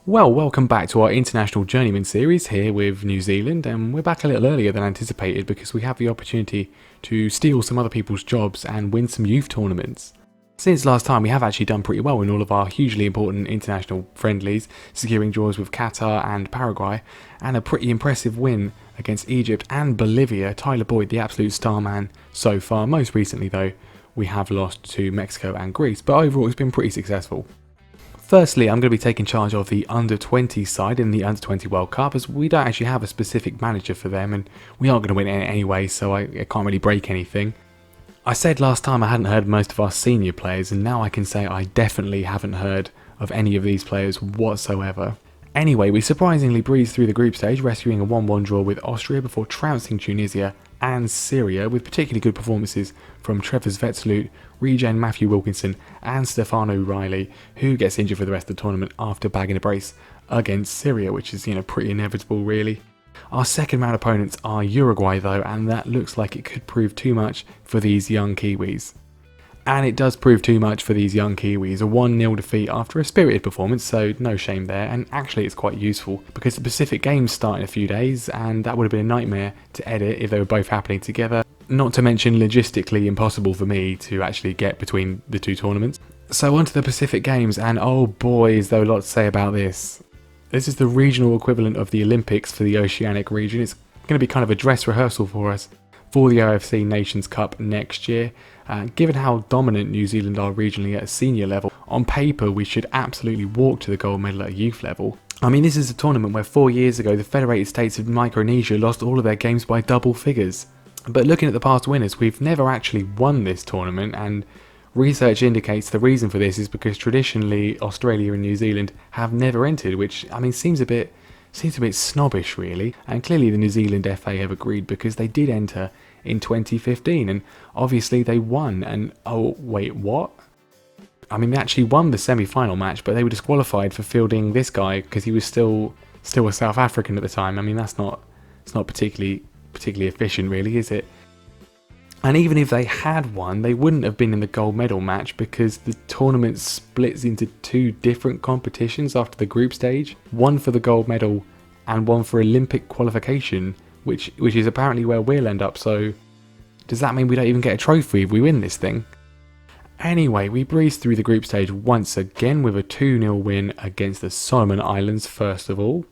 Well, welcome back to our International Journeyman series here with New Zealand, and we're back a little earlier than anticipated because we have the opportunity to steal some other people's jobs and win some youth tournaments. Since last time, we have actually done pretty well in all of our hugely important international friendlies, securing draws with Qatar and Paraguay, and a pretty impressive win against Egypt and Bolivia. Tyler Boyd, the absolute star man so far. Most recently, though, we have lost to Mexico and Greece, but overall it's been pretty successful. Firstly, I'm going to be taking charge of the under-20 side in the under-20 World Cup, as we don't actually have a specific manager for them, and we aren't going to win it anyway, so I can't really break anything. I said last time I hadn't heard most of our senior players, and now I can say I definitely haven't heard of any of these players whatsoever. Anyway, we surprisingly breezed through the group stage, rescuing a 1-1 draw with Austria before trouncing Tunisia and Syria, with particularly good performances from Trevor Svetslut, Regen Matthew Wilkinson and Stefano Riley, who gets injured for the rest of the tournament after bagging a brace against Syria, which is, pretty inevitable really. Our second round opponents are Uruguay though, and that looks like it could prove too much for these young Kiwis. And it does prove too much for these young Kiwis, a 1-0 defeat after a spirited performance, so no shame there, and actually it's quite useful because the Pacific Games start in a few days and that would have been a nightmare to edit if they were both happening together, not to mention logistically impossible for me to actually get between the two tournaments. So on to the Pacific Games, and oh boy is there a lot to say about this. This is the regional equivalent of the Olympics for the Oceanic region. It's going to be kind of a dress rehearsal for us for the OFC Nations Cup next year. Given how dominant New Zealand are regionally at a senior level, on paper we should absolutely walk to the gold medal at a youth level. I mean, this is a tournament where 4 years ago the Federated States of Micronesia lost all of their games by double figures. But looking at the past winners, we've never actually won this tournament, and research indicates the reason for this is because traditionally Australia and New Zealand have never entered, which seems a bit snobbish really, and clearly the New Zealand FA have agreed because they did enter in 2015 and obviously they won. And oh wait, what? They actually won the semi-final match, but they were disqualified for fielding this guy because he was still a South African at the time. It's not particularly efficient really, is it? And even if they had won, they wouldn't have been in the gold medal match because the tournament splits into two different competitions after the group stage, one for the gold medal and one for Olympic qualification, which is apparently where we'll end up. So does that mean we don't even get a trophy if we win this thing? Anyway, we breezed through the group stage once again with a 2-0 win against the Solomon Islands first of all.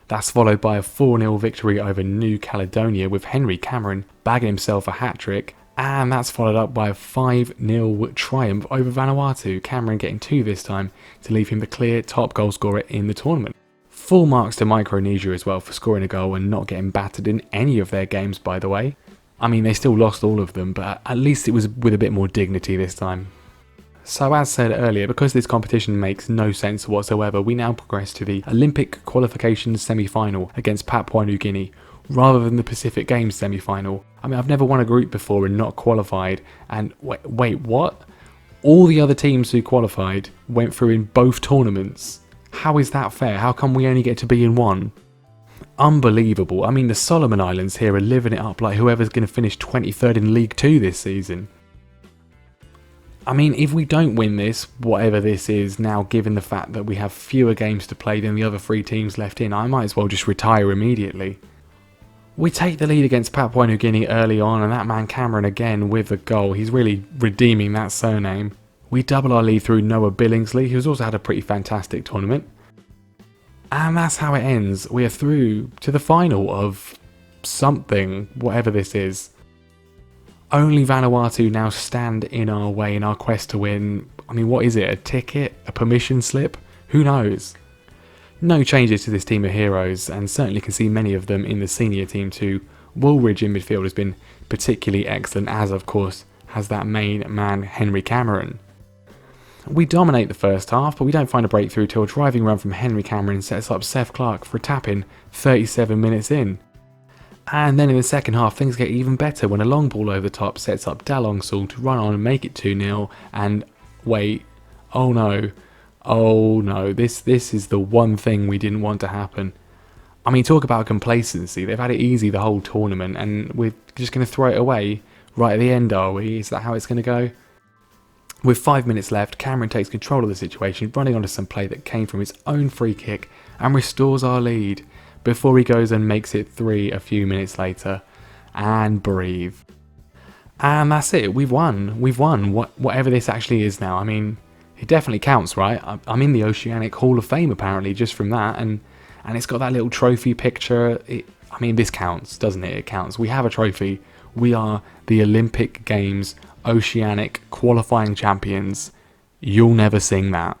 That's followed by a 4-0 victory over New Caledonia with Henry Cameron bagging himself a hat-trick, and that's followed up by a 5-0 triumph over Vanuatu, Cameron getting 2 this time to leave him the clear top goal scorer in the tournament. Full marks to Micronesia as well for scoring a goal and not getting battered in any of their games, by the way. They still lost all of them, but at least it was with a bit more dignity this time. So as said earlier, because this competition makes no sense whatsoever, we now progress to the Olympic qualifications semi-final against Papua New Guinea, rather than the Pacific Games semi-final. I've never won a group before and not qualified, and wait, what? All the other teams who qualified went through in both tournaments. How is that fair? How come we only get to be in one? Unbelievable. The Solomon Islands here are living it up like whoever's going to finish 23rd in League 2 this season. If we don't win this, whatever this is now, given the fact that we have fewer games to play than the other 3 teams left in, I might as well just retire immediately. We take the lead against Papua New Guinea early on, and that man Cameron again with the goal. He's really redeeming that surname. We double our lead through Noah Billingsley, who's also had a pretty fantastic tournament. And that's how it ends. We are through to the final of something, whatever this is. Only Vanuatu now stand in our way in our quest to win. What is it? A ticket? A permission slip? Who knows? No changes to this team of heroes, and certainly can see many of them in the senior team too. Woolridge in midfield has been particularly excellent, as of course has that main man Henry Cameron. We dominate the first half, but we don't find a breakthrough till a driving run from Henry Cameron sets up Seth Clark for a tap-in 37 minutes in. And then in the second half things get even better when a long ball over the top sets up Dalong Sul to run on and make it 2-0, and wait, oh no, this is the one thing we didn't want to happen. Talk about complacency. They've had it easy the whole tournament and we're just going to throw it away right at the end, are we? Is that how it's going to go? With 5 minutes left, Cameron takes control of the situation, running onto some play that came from his own free kick and restores our lead before he goes and makes it 3 a few minutes later. And breathe. And that's it, we've won. We've won, whatever this actually is now. I mean, it definitely counts, right? I'm in the Oceanic Hall of Fame apparently just from that, and it's got that little trophy picture. I mean, this counts, doesn't it? It counts. We have a trophy. We are the Olympic Games Oceanic qualifying champions. You'll never sing that.